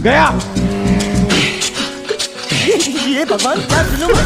गया। ये भगवान क्या जुल्म।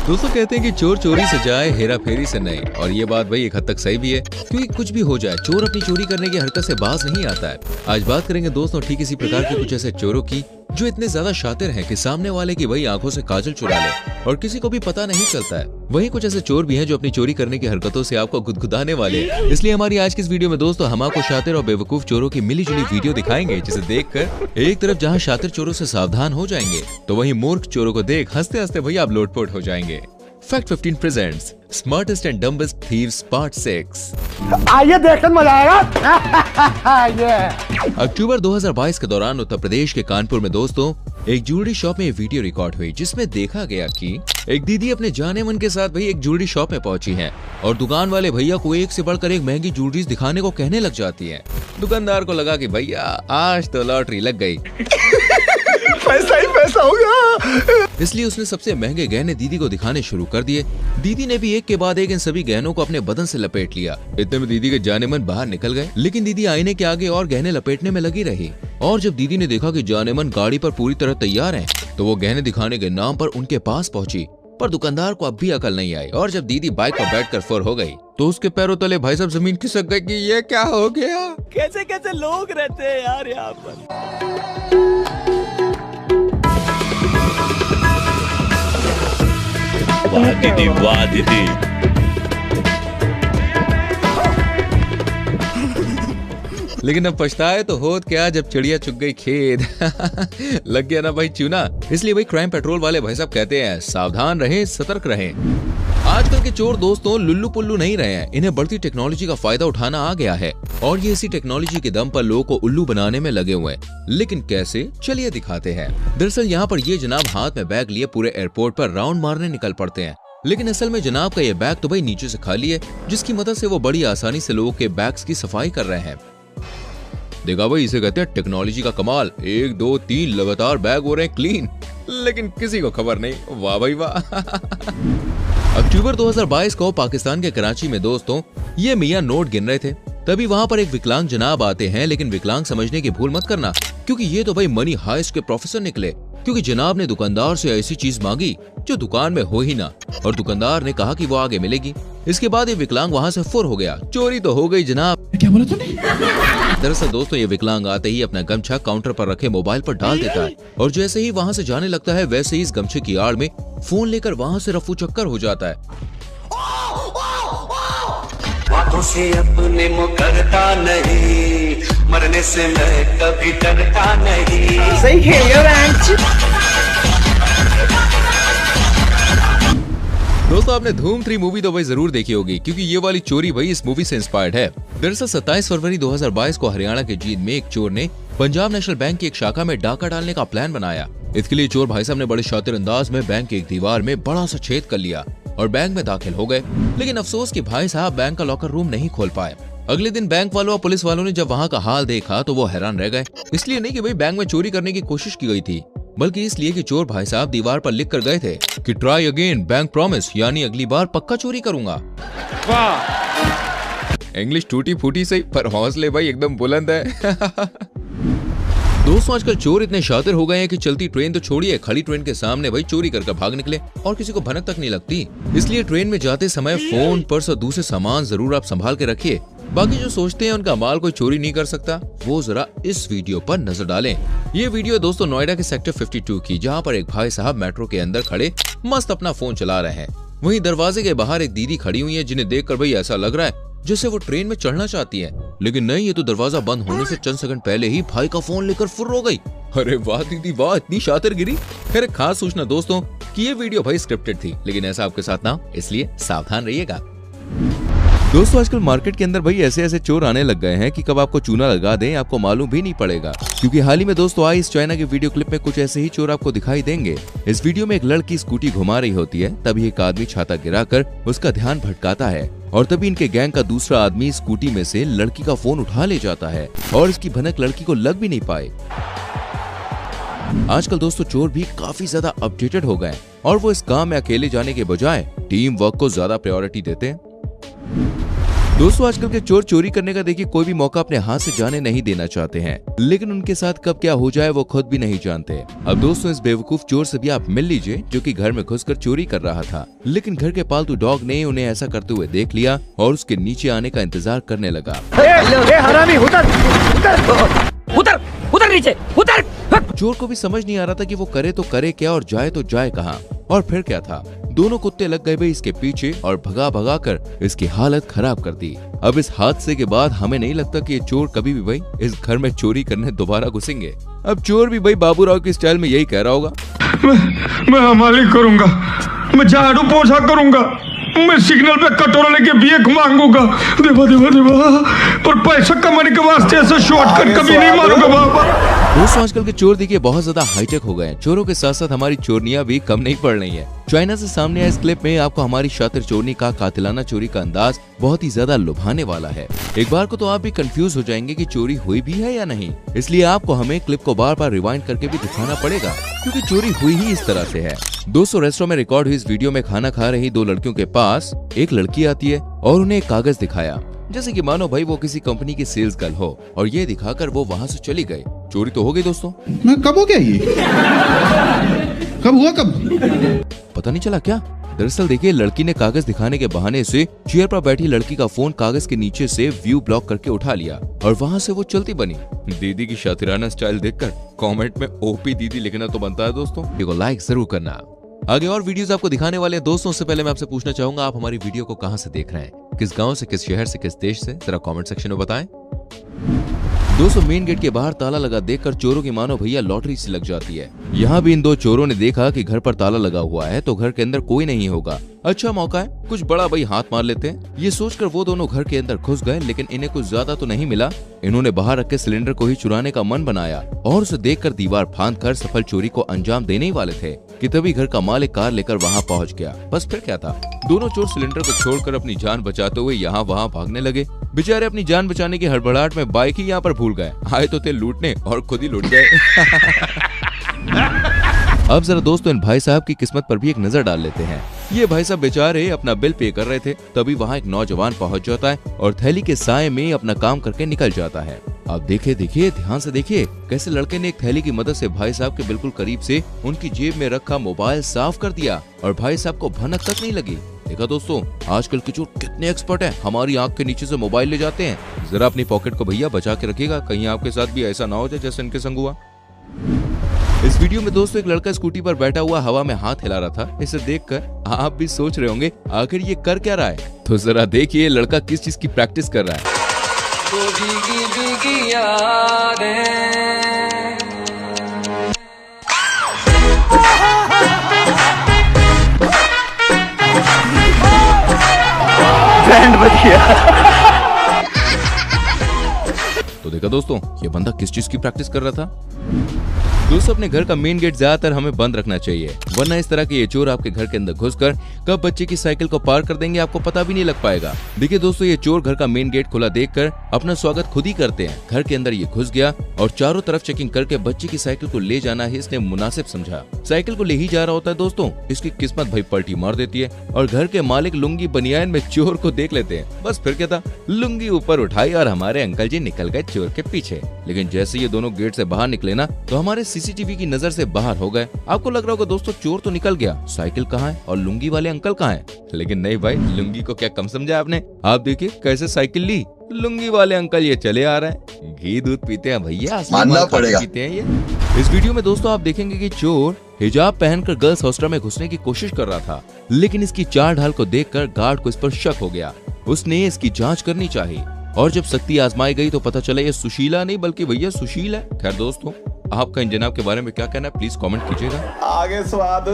दोस्तों कहते हैं कि चोर चोरी से जाए, हेरा फेरी से नहीं। और ये बात भाई एक हद तक सही भी है, क्योंकि कुछ भी हो जाए चोर अपनी चोरी करने की हरकत से बाज नहीं आता है। आज बात करेंगे दोस्तों ठीक इसी प्रकार के कुछ ऐसे चोरों की जो इतने ज्यादा शातिर हैं कि सामने वाले की वही आंखों से काजल चुरा ले और किसी को भी पता नहीं चलता है। वहीं कुछ ऐसे चोर भी हैं जो अपनी चोरी करने की हरकतों से आपको गुदगुदाने वाले हैं। इसलिए हमारी आज की इस वीडियो में दोस्तों हम आपको शातिर और बेवकूफ चोरों की मिली जुली वीडियो दिखाएंगे, जिसे देखकर एक तरफ जहां शातिर चोरों से सावधान हो जाएंगे, तो वहीं मूर्ख चोरों को देख हंसते हंसते भैया आप लोटपोट हो जाएंगे। Fact 15 presents smartest and dumbest thieves part 6। आइए देखकर मजा आएगा। अक्टूबर 2022 के दौरान उत्तर प्रदेश के कानपुर में दोस्तों एक ज्वेलरी शॉप में एक वीडियो रिकॉर्ड हुई, जिसमें देखा गया कि एक दीदी अपने जाने मन के साथ भाई एक ज्वेलरी शॉप में पहुंची है और दुकान वाले भैया को एक से बढ़कर एक महंगी ज्वेलरी दिखाने को कहने लग जाती है। दुकानदार को लगा कि भैया आज तो लॉटरी लग गई। पैसा ही पैसा होगा। इसलिए उसने सबसे महंगे गहने दीदी को दिखाने शुरू कर दिए। दीदी ने भी एक के बाद एक इन सभी गहनों को अपने बदन से लपेट लिया। इतने में दीदी के जाने मन बाहर निकल गए, लेकिन दीदी आईने के आगे और गहने लपेटने में लगी रही। और जब दीदी ने देखा कि जाने मन गाड़ी पर पूरी तरह तैयार हैं, तो वो गहने दिखाने के नाम पर उनके पास पहुंची। पर दुकानदार को अब भी अकल नहीं आई और जब दीदी बाइक पर बैठकर फुर हो गई तो उसके पैरों तले भाई साहब जमीन खिसक गई कि ये क्या हो गया। कैसे कैसे लोग रहते हैं यार यहाँ पर। वाह दीदी, वाह दीदी। लेकिन अब पछताए तो होत क्या जब चिड़िया चुग गई खेत। लग गया ना भाई चूना। इसलिए भाई क्राइम पेट्रोल वाले भाई साहब कहते हैं सावधान रहें, सतर्क रहें। आजकल के चोर दोस्तों लुल्लू पुल्लू नहीं रहे हैं, इन्हें बढ़ती टेक्नोलॉजी का फायदा उठाना आ गया है और ये इसी टेक्नोलॉजी के दम पर लोगों को उल्लू बनाने में लगे हुए हैं। लेकिन कैसे, चलिए दिखाते हैं। दरअसल यहाँ पर ये जनाब हाथ में बैग लिए पूरे एयरपोर्ट पर राउंड मारने निकल पड़ते हैं, लेकिन असल में जनाब का ये बैग तो भाई नीचे से खाली है, जिसकी मदद से वो बड़ी आसानी से लोगों के बैग्स की सफाई कर रहे हैं। देखा भाई, इसे कहते हैं टेक्नोलॉजी का कमाल। 1 2 3 लगातार बैग हो रहे हैं क्लीन, लेकिन किसी को खबर नहीं। वाह भाई वाह। अक्टूबर 2022 को पाकिस्तान के कराची में दोस्तों ये मियां नोट गिन रहे थे, तभी वहां पर एक विकलांग जनाब आते हैं। लेकिन विकलांग समझने की भूल मत करना, क्योंकि ये तो भाई मनी हाइस्ट के प्रोफेसर निकले। क्योंकि जनाब ने दुकानदार से ऐसी चीज मांगी जो दुकान में हो ही ना, और दुकानदार ने कहा कि वो आगे मिलेगी। इसके बाद ये विकलांग वहां से फुर हो गया। चोरी तो हो गई जनाब। क्या बोला तूने? दरअसल दोस्तों ये विकलांग आते ही अपना गमछा काउंटर पर रखे मोबाइल पर डाल देता है और जैसे ही वहां से जाने लगता है, वैसे ही इस गमछे की आड़ में फोन लेकर वहां से रफू चक्कर हो जाता है। बातों से अपने मुकरता नहीं, मरने से मैं कभी डरता नहीं। सही खेल दोस्तों आपने धूम 3 मूवी तो भाई जरूर देखी होगी, क्योंकि ये वाली चोरी भाई इस मूवी से इंस्पायर्ड है। दरअसल 27 फरवरी 2022 को हरियाणा के जींद में एक चोर ने पंजाब नेशनल बैंक की एक शाखा में डाका डालने का प्लान बनाया। इसके लिए चोर भाई साहब ने बड़े शातिर अंदाज में बैंक की एक दीवार में बड़ा सा छेद कर लिया और बैंक में दाखिल हो गए। लेकिन अफसोस कि भाई साहब बैंक का लॉकर रूम नहीं खोल पाए। अगले दिन बैंक वालों और पुलिस वालों ने जब वहाँ का हाल देखा तो वो हैरान रह गए। इसलिए नहीं कि भाई बैंक में चोरी करने की कोशिश की गई थी, बल्कि इसलिए कि चोर भाई साहब दीवार पर लिख कर गए थे कि ट्राई अगेन बैंक प्रॉमिस, यानी अगली बार पक्का चोरी करूंगा। वाह, इंग्लिश टूटी फूटी सही, पर हौसले भाई एकदम बुलंद है। दोस्तों आजकल चोर इतने शातिर हो गए हैं कि चलती ट्रेन तो छोड़िए, खड़ी ट्रेन के सामने भाई चोरी कर भाग निकले और किसी को भनक तक नहीं लगती। इसलिए ट्रेन में जाते समय फोन, पर्स और दूसरे सामान जरूर आप संभाल के रखिए। बाकी जो सोचते हैं उनका माल कोई चोरी नहीं कर सकता, वो जरा इस वीडियो पर नजर डालें। ये वीडियो दोस्तों नोएडा के सेक्टर 52 की, जहाँ पर एक भाई साहब मेट्रो के अंदर खड़े मस्त अपना फोन चला रहे हैं। वहीं दरवाजे के बाहर एक दीदी खड़ी हुई है, जिन्हें देखकर भाई ऐसा लग रहा है जैसे वो ट्रेन में चढ़ना चाहती है, लेकिन नहीं, ये तो दरवाजा बंद होने से चंद सेकंड पहले ही भाई का फोन लेकर फुर्र हो गई। अरे वाह दीदी वाह, इतनी शातिर गिरी। खैर खास सूचना दोस्तों कि ये वीडियो भाई स्क्रिप्टेड थी, लेकिन ऐसा आपके साथ ना, इसलिए सावधान रहिएगा। दोस्तों आजकल मार्केट के अंदर भाई ऐसे ऐसे चोर आने लग गए हैं कि कब आपको चूना लगा दें आपको मालूम भी नहीं पड़ेगा। क्योंकि हाल ही में दोस्तों आई इस चाइना के वीडियो क्लिप में कुछ ऐसे ही चोर आपको दिखाई देंगे। इस वीडियो में एक लड़की स्कूटी घुमा रही होती है, तभी एक आदमी छाता गिराकर उसका ध्यान भटकाता है और तभी इनके गैंग का दूसरा आदमी स्कूटी में से लड़की का फोन उठा ले जाता है और इसकी भनक लड़की को लग भी नहीं पाए। आजकल दोस्तों चोर भी काफी ज्यादा अपडेटेड हो गए और वो इस काम में अकेले जाने के बजाय टीम वर्क को ज्यादा प्रायोरिटी देते हैं। दोस्तों आजकल के चोर चोरी करने का देखिए कोई भी मौका अपने हाथ से जाने नहीं देना चाहते हैं, लेकिन उनके साथ कब क्या हो जाए वो खुद भी नहीं जानते। अब दोस्तों इस बेवकूफ चोर से भी आप मिल लीजिए जो कि घर में घुसकर चोरी कर रहा था, लेकिन घर के पालतू डॉग ने उन्हें ऐसा करते हुए देख लिया और उसके नीचे आने का इंतजार करने लगा। हरामी उतर उतर उतर नीचे उतर। चोर को भी समझ नहीं आ रहा था कि वो करे तो करे क्या और जाए तो जाए कहाँ। और फिर क्या था, दोनों कुत्ते लग गए भाई इसके पीछे और भगा भगा कर इसकी हालत खराब कर दी। अब इस हादसे के बाद हमें नहीं लगता कि ये चोर कभी भी भाई इस घर में चोरी करने दोबारा घुसेंगे। अब चोर भी भाई बाबूराव की स्टाइल में यही कह रहा होगा, मैं हमारी करूंगा, मैं झाड़ू पोछा करूंगा, मैं सिग्नल पे कटोरा लेके भीख मांगूंगा, देवा देवा देवा, पर पैसा कमाने के वास्ते ऐसा शॉर्टकट कभी नहीं मारूंगा बाबा। दोस्तों आजकल के चोर देखिए बहुत ज्यादा हाईटेक हो गए हैं। चोरों के साथ साथ हमारी चोरनियां भी कम नहीं पड़ रही हैं। चाइना से सामने आए इस क्लिप में आपको हमारी शातिर चोरनी का कातिलाना चोरी का अंदाज बहुत ही ज्यादा लुभाने वाला है। एक बार को तो आप भी कंफ्यूज हो जाएंगे कि चोरी हुई भी है या नहीं, इसलिए आपको हमें क्लिप को बार बार रिवाइंड करके भी दिखाना पड़ेगा क्योंकि चोरी हुई ही इस तरह से है। दोस्तों रेस्टोरेंट में रिकॉर्ड हुई इस वीडियो में खाना खा रही दो लड़कियों के पास एक लड़की आती है और उन्हें एक कागज दिखाया, जैसे कि मानो भाई वो किसी कंपनी की सेल्स गर्ल हो, और ये दिखाकर वो वहाँ से चली गई। चोरी तो हो गई दोस्तों। मैं कब हो गया ये? कब हुआ कब? पता नहीं चला क्या। दरअसल देखिए लड़की ने कागज दिखाने के बहाने से चेयर पर बैठी लड़की का फोन कागज के नीचे से व्यू ब्लॉक करके उठा लिया और वहाँ से वो चलती बनी। दीदी की शातिराना स्टाइल देखकर कमेंट में ओपी दीदी लिखना तो बनता है दोस्तों। वीडियो को लाइक जरूर करना। आगे और वीडियोस आपको दिखाने वाले हैं दोस्तों। उससे पहले मैं आपसे पूछना चाहूंगा आप हमारी वीडियो को कहां से देख रहे हैं, किस गांव से, किस शहर से, किस देश से, जरा कमेंट सेक्शन में बताएं। दोस्तों मेन गेट के बाहर ताला लगा देखकर चोरों की मानो भैया लॉटरी सी लग जाती है। यहाँ भी इन दो चोरों ने देखा कि घर पर ताला लगा हुआ है तो घर के अंदर कोई नहीं होगा, अच्छा मौका है कुछ बड़ा भाई हाथ मार लेते हैं। ये सोचकर वो दोनों घर के अंदर घुस गए, लेकिन इन्हें कुछ ज्यादा तो नहीं मिला। इन्होंने बाहर रखे सिलेंडर को ही चुराने का मन बनाया और उसे देखकर दीवार फांदकर सफल चोरी को अंजाम देने ही वाले थे कि तभी घर का मालिक कार लेकर वहाँ पहुँच गया। बस फिर क्या था, दोनों चोर सिलेंडर को छोड़कर अपनी जान बचाते हुए यहाँ वहाँ भागने लगे। बेचारे अपनी जान बचाने की हड़बड़ाहट में बाइक ही यहाँ पर भूल गए। आए तो थे लूटने और खुद ही लूट गए। अब जरा दोस्तों इन भाई साहब की किस्मत पर भी एक नजर डाल लेते हैं। ये भाई साहब बेचारे अपना बिल पे कर रहे थे, तभी वहाँ एक नौजवान पहुँच जाता है और थैली के साए में अपना काम करके निकल जाता है। अब देखिए ध्यान से देखिए कैसे लड़के ने एक थैली की मदद से भाई साहब के बिल्कुल करीब से उनकी जेब में रखा मोबाइल साफ कर दिया और भाई साहब को भनक तक नहीं लगी। देखा दोस्तों आजकल के चोर कितने एक्सपर्ट हैं, हमारी आंख के नीचे से मोबाइल ले जाते हैं। जरा अपनी पॉकेट को भैया बचा के रखिएगा, कहीं आपके साथ भी ऐसा ना हो जाए जैसे इनके संग हुआ। इस वीडियो में दोस्तों एक लड़का स्कूटी पर बैठा हुआ हवा में हाथ हिला रहा था। इसे देखकर आप भी सोच रहे होंगे आखिर ये कर क्या रहा है, तो जरा देखिए लड़का किस चीज की प्रैक्टिस कर रहा है। तो देखा दोस्तों ये बंदा किस चीज की प्रैक्टिस कर रहा था। दोस्तों अपने घर का मेन गेट ज्यादातर हमें बंद रखना चाहिए, वरना इस तरह के ये चोर आपके घर के अंदर घुसकर कब बच्चे की साइकिल को पार कर देंगे आपको पता भी नहीं लग पाएगा। देखिए दोस्तों ये चोर घर का मेन गेट खुला देखकर अपना स्वागत खुद ही करते हैं। घर के अंदर ये घुस गया और चारों तरफ चेकिंग करके बच्चे की साइकिल को ले जाना ही इसने मुनासिब समझा। साइकिल को ले ही जा रहा होता है दोस्तों, इसकी किस्मत भाई पलटी मार देती है और घर के मालिक लुंगी बनियान में चोर को देख लेते हैं। बस फिर क्या था, लुंगी ऊपर उठाई और हमारे अंकल जी निकल गए चोर के पीछे। लेकिन जैसे ये दोनों गेट से बाहर निकले ना तो हमारे सीसीटीवी की नजर से बाहर हो गए। आपको लग रहा होगा दोस्तों चोर तो निकल गया, साइकिल कहाँ है और लुंगी वाले अंकल कहाँ हैं? लेकिन नहीं भाई, लुंगी को क्या कम समझा आपने। आप देखिए कैसे साइकिल ली, लुंगी वाले अंकल ये चले आ रहे हैं। घी दूध पीते हैं भैया, मानना पड़ेगा पीते हैं ये। इस वीडियो में दोस्तों आप देखेंगे कि चोर हिजाब पहनकर गर्ल्स हॉस्टल में घुसने की कोशिश कर रहा था, लेकिन इसकी चाल ढाल को देखकर गार्ड को इस पर शक हो गया। उसने इसकी जांच करनी चाहिए और जब सख्ती आजमाई गई तो पता चला ये सुशीला नहीं बल्कि भैया सुशील है। खैर दोस्तों आपका इन जनाब के बारे में क्या कहना है प्लीज कमेंट कीजिएगा। आगे स्वाद।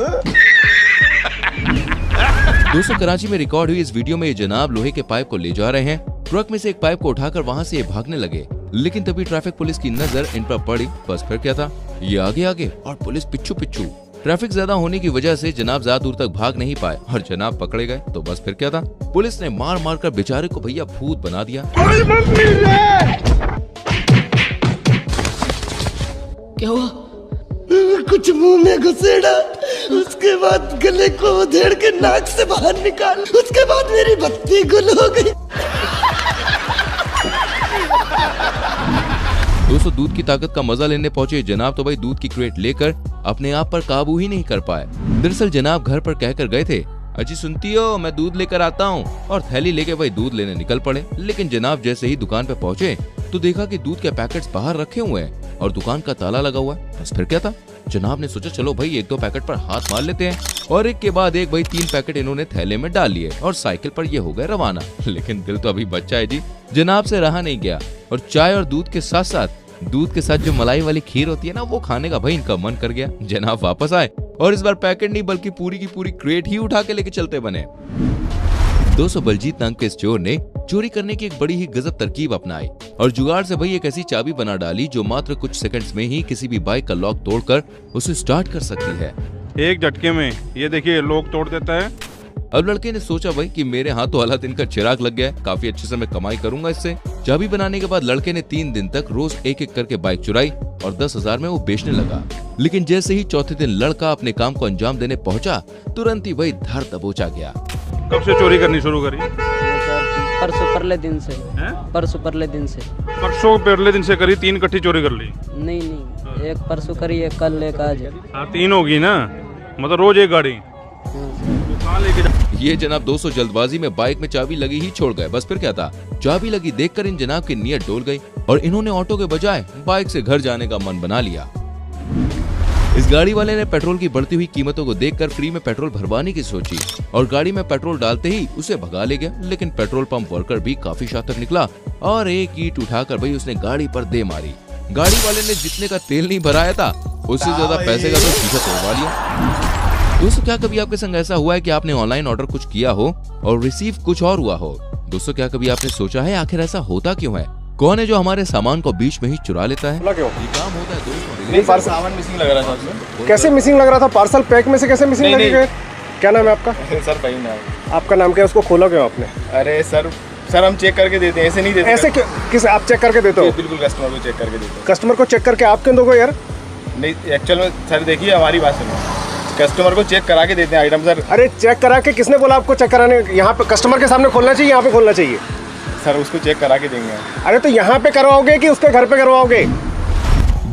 दोस्तों कराची में रिकॉर्ड हुई इस वीडियो में ये जनाब लोहे के पाइप को ले जा रहे हैं। ट्रक में से एक पाइप को उठाकर वहाँ से ये भागने लगे, लेकिन तभी ट्रैफिक पुलिस की नजर इन पर पड़ी। बस फिर क्या था, ये आगे आगे और पुलिस पिछू पिछू। ट्रैफिक ज्यादा होने की वजह से जनाब ज्यादा दूर तक भाग नहीं पाए और जनाब पकड़े गए। तो बस फिर क्या था, पुलिस ने मार मार कर बेचारे को भैया भूत बना दिया। क्या हुआ? कुछ मुंह में घुसेड़ा, उसके बाद गले को उधेड़ के नाक से बाहर निकाल, उसके बाद मेरी बत्ती गुल हो गई। दोस्तों दूध की ताकत का मजा लेने पहुंचे जनाब तो भाई दूध की क्रेट लेकर अपने आप पर काबू ही नहीं कर पाए। दरअसल जनाब घर पर कहकर गए थे, अजी सुनती हो मैं दूध लेकर आता हूँ, और थैली लेके भाई दूध लेने निकल पड़े। लेकिन जनाब जैसे ही दुकान पे पहुंचे तो देखा कि दूध के पैकेट्स बाहर रखे हुए हैं और दुकान का ताला लगा हुआ है। बस फिर क्या था, जनाब ने सोचा चलो भाई 1-2 पैकेट पर हाथ मार लेते हैं, और एक के बाद एक भाई 3 पैकेट इन्होंने थैले में डाल लिए और साइकिल पर ये हो गए रवाना। लेकिन दिल तो अभी बच्चा है जी, जनाब से रहा नहीं गया और चाय और दूध के साथ जो मलाई वाली खीर होती है ना, वो खाने का भाई इनका मन कर गया। जनाब वापस आए और इस बार पैकेट नहीं बल्कि पूरी की पूरी क्रेट ही उठा के लेके चलते बने। दोस्तों बलजीत नाम के इस चोर ने चोरी करने की एक बड़ी ही गजब तरकीब अपनाई और जुगाड़ से भाई एक ऐसी चाबी बना डाली जो मात्र कुछ सेकंड्स में ही किसी भी बाइक का लॉक तोड़कर उसे स्टार्ट कर सकती है। एक झटके में ये देखिए लॉक तोड़ देता है। अब लड़के ने सोचा भाई कि मेरे हाथों वाला दिन का चिराग लग गया है, काफी अच्छे से मैं कमाई करूंगा इससे। चाबी बनाने के बाद लड़के ने 3 दिन तक रोज एक करके बाइक चुराई और 10,000 में वो बेचने लगा। लेकिन जैसे ही चौथे दिन लड़का अपने काम को अंजाम देने पहुंचा, तुरंत ही वही धर दबोचा गया। कब से चोरी करनी शुरू करी? परसों परले दिन से। परसों परले दिन से करी, 3 इकट्ठी चोरी कर ली? नहीं, एक परसों करी, एक कल, एक आज। 3 होगी ना, मतलब रोज एक गाड़ी। ये जनाब 200 जल्दबाजी में बाइक में चाबी लगी ही छोड़ गए। बस फिर क्या था, चाबी लगी देखकर इन जनाब की नीयत डोल गई और इन्होंने ऑटो के बजाय बाइक से घर जाने का मन बना लिया। इस गाड़ी वाले ने पेट्रोल की बढ़ती हुई कीमतों को देखकर फ्री में पेट्रोल भरवाने की सोची और गाड़ी में पेट्रोल डालते ही उसे भगा ले गया। लेकिन पेट्रोल पंप वर्कर भी काफी शातिर निकला और एक ईंट उठाकर भाई उसने गाड़ी पर दे मारी। गाड़ी वाले ने जितने का तेल नहीं भराया था उससे ज्यादा पैसे का तो शीशा तोड़वा लिया। दोस्तों क्या कभी आपके संग ऐसा हुआ है कि आपने ऑनलाइन ऑर्डर कुछ किया हो और रिसीव कुछ और हुआ हो? दोस्तों क्या कभी आपने सोचा है आखिर ऐसा होता क्यों है? कौन है जो हमारे सामान को बीच में ही चुरा लेता है? क्यों? ये काम होता है दोस्तों। नहीं, पार्सल सामान मिसिंग लग रहा था। कैसे मिसिंग लग रहा था? पार्सल पैक में से कैसे मिसिंग लगेगा? क्या नाम है आपका? सर कहीं नाम। आपका नाम क्या है? उसको खोला क्यों आपने? अरे सर हम चेक करके देते हैं, ऐसे नहीं देते। ऐसे किस आप चेक करके देते हो? बिल्कुल कस्टमर को चेक करके देते हैं। कस्टमर को चेक करके आप क्यों दोगे यार? नहीं एक्चुअल में सर देखिए हमारी बात सुनो, कस्टमर को चेक करा के देते हैं आइटम सर। अरे चेक करा के किसने बोला आपको चेक कराने? यहाँ पे कस्टमर के सामने खोलना चाहिए, यहाँ पे खोलना चाहिए सर। उसको चेक करा के देंगे। अरे तो यहाँ पे करवाओगे कि उसके घर पे करवाओगे?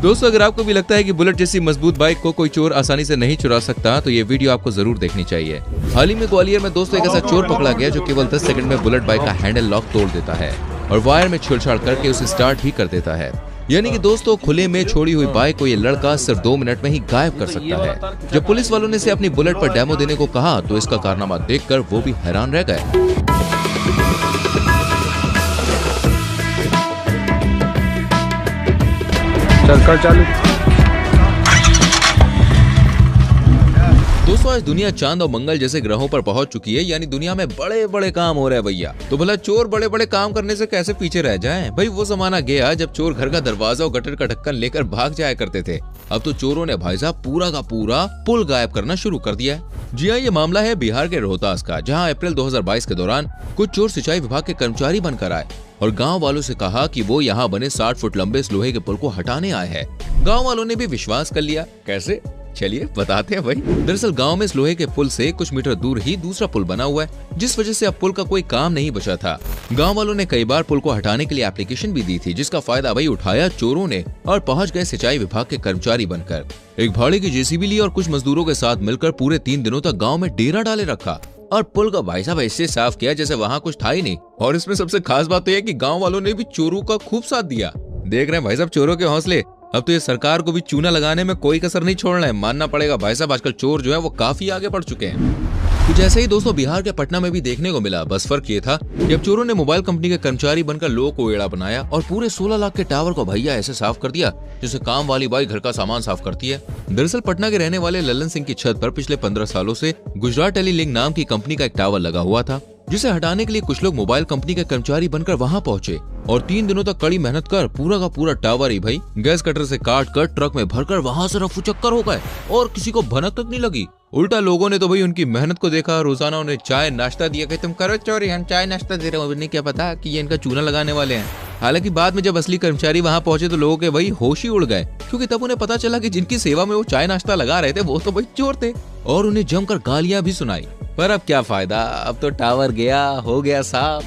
दोस्तों अगर आपको भी लगता है कि बुलेट जैसी मजबूत बाइक को कोई चोर आसानी से नहीं चुरा सकता तो ये वीडियो आपको जरूर देखनी चाहिए। हाल ही में ग्वालियर में दोस्तों एक ऐसा चोर पकड़ा गया जो केवल 10 सेकंड में बुलेट बाइक का हैंडल लॉक तोड़ देता है और वायर में छेड़छाड़ करके उसे स्टार्ट ही कर देता है। यानी कि दोस्तों खुले में छोड़ी हुई बाइक को ये लड़का सिर्फ 2 मिनट में ही गायब कर सकता है। जब पुलिस वालों ने इसे अपनी बुलेट पर डेमो देने को कहा तो इसका कारनामा देखकर वो भी हैरान रह गए। चल चालू। दोस्तों आज दुनिया चांद और मंगल जैसे ग्रहों पर पहुंच चुकी है, यानी दुनिया में बड़े बड़े काम हो रहे हैं भैया। तो भला चोर बड़े बड़े काम करने से कैसे पीछे रह जाएं? भाई वो जमाना गया जब चोर घर का दरवाजा और गटर का ढक्कन लेकर भाग जाया करते थे। अब तो चोरों ने भाई साहब पूरा का पूरा पुल गायब करना शुरू कर दिया है। जी हाँ, ये मामला है बिहार के रोहतास का, जहाँ अप्रैल 2022 के दौरान कुछ चोर सिंचाई विभाग के कर्मचारी बनकर आए और गांव वालों से कहा कि वो यहाँ बने 60 फुट लंबे इस लोहे के पुल को हटाने आए हैं। गांव वालों ने भी विश्वास कर लिया। कैसे? चलिए बताते हैं भाई। दरअसल गांव में इस लोहे के पुल से कुछ मीटर दूर ही दूसरा पुल बना हुआ है, जिस वजह से अब पुल का कोई काम नहीं बचा था। गांव वालों ने कई बार पुल को हटाने के लिए एप्लीकेशन भी दी थी, जिसका फायदा भाई उठाया चोरों ने और पहुंच गए सिंचाई विभाग के कर्मचारी बनकर। एक भाड़े की जेसीबी ली और कुछ मजदूरों के साथ मिलकर पूरे 3 दिनों तक गाँव में डेरा डाले रखा और पुल का भाई साहब ऐसे साफ किया जैसे वहाँ कुछ था ही नहीं। और इसमें सबसे खास बात तो यह कि गाँव वालों ने भी चोरों का खूब साथ दिया। देख रहे हैं भाई साहब चोरों के हौसले। अब तो ये सरकार को भी चूना लगाने में कोई कसर नहीं छोड़ना है, मानना पड़ेगा भाई साहब। आजकल चोर जो है वो काफी आगे बढ़ चुके हैं। कुछ ऐसे ही दोस्तों बिहार के पटना में भी देखने को मिला। बस फर्क ये था कि अब चोरों ने मोबाइल कंपनी के कर्मचारी बनकर लोगों को एड़ा बनाया और पूरे 16 लाख के टावर को भैया ऐसे साफ कर दिया जैसे काम वाली बाई घर का सामान साफ करती है। दरअसल पटना के रहने वाले ललन सिंह की छत पर पिछले 15 सालों से गुजरात टेलीलिंक नाम की कंपनी का एक टावर लगा हुआ था, जिसे हटाने के लिए कुछ लोग मोबाइल कंपनी के कर्मचारी बनकर वहां पहुंचे और 3 दिनों तक कड़ी मेहनत कर पूरा का पूरा टावर ही भाई गैस कटर से काट कर ट्रक में भरकर वहां से रफू चक्कर हो गए और किसी को भनक तक नहीं लगी। उल्टा लोगों ने तो भाई उनकी मेहनत को देखा, रोजाना उन्हें चाय नाश्ता दिया कि तुम करो चोरी, हम चाय नाश्ता दे रहे हो। उन्हें क्या पता कि ये इनका चूना लगाने वाले हैं। हालांकि बाद में जब असली कर्मचारी वहां पहुंचे तो लोगों के भाई होश ही उड़ गए, क्योंकि तब उन्हें पता चला कि जिनकी सेवा में वो चाय नाश्ता लगा रहे थे वो तो भाई चोर थे और उन्हें जमकर गालियां भी सुनाई। पर अब क्या फायदा, अब तो टावर गया, हो गया साफ।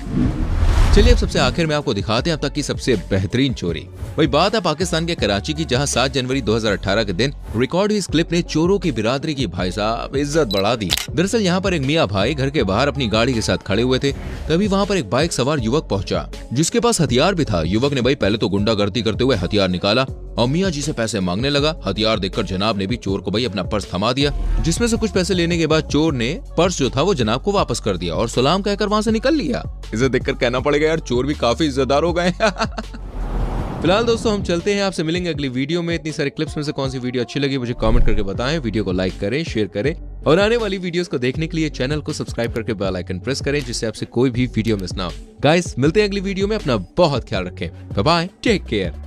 चलिए अब सबसे आखिर में आपको दिखाते हैं अब तक की सबसे बेहतरीन चोरी। वही बात है पाकिस्तान के कराची की, जहां 7 जनवरी 2018 के दिन रिकॉर्ड हुई इस क्लिप ने चोरों की बिरादरी की भाई साहब इज्जत बढ़ा दी। दरअसल यहाँ पर एक मियाँ भाई घर के बाहर अपनी गाड़ी के साथ खड़े हुए थे, तभी वहाँ पर एक बाइक सवार युवक पहुंचा जिसके पास हथियार भी था। युवक ने भाई पहले तो गुंडागर्दी करते हुए हथियार निकाला और मियाँ जी से पैसे मांगने लगा। हथियार देखकर जनाब ने भी चोर को भाई अपना पर्स थमा दिया, जिसमें से कुछ पैसे लेने के बाद चोर ने पर्स जो था वो जनाब को वापस कर दिया और सलाम कहकर वहाँ से निकल लिया। इसे देखकर कहना पड़ेगा यार चोर भी काफी इज्जतदार हो गए। फिलहाल दोस्तों हम चलते हैं, आपसे मिलेंगे अगली वीडियो में। इतनी सारी क्लिप्स में से कौन सी वीडियो अच्छी लगी मुझे कमेंट करके बताएं। वीडियो को लाइक करें, शेयर करें और आने वाली वीडियोस को देखने के लिए चैनल को सब्सक्राइब करके बेल आइकन प्रेस करें, जिससे आपसे कोई भी वीडियो मिस ना हो। गाइस मिलते हैं अगली वीडियो में, अपना बहुत ख्याल रखें। Bye bye, take care.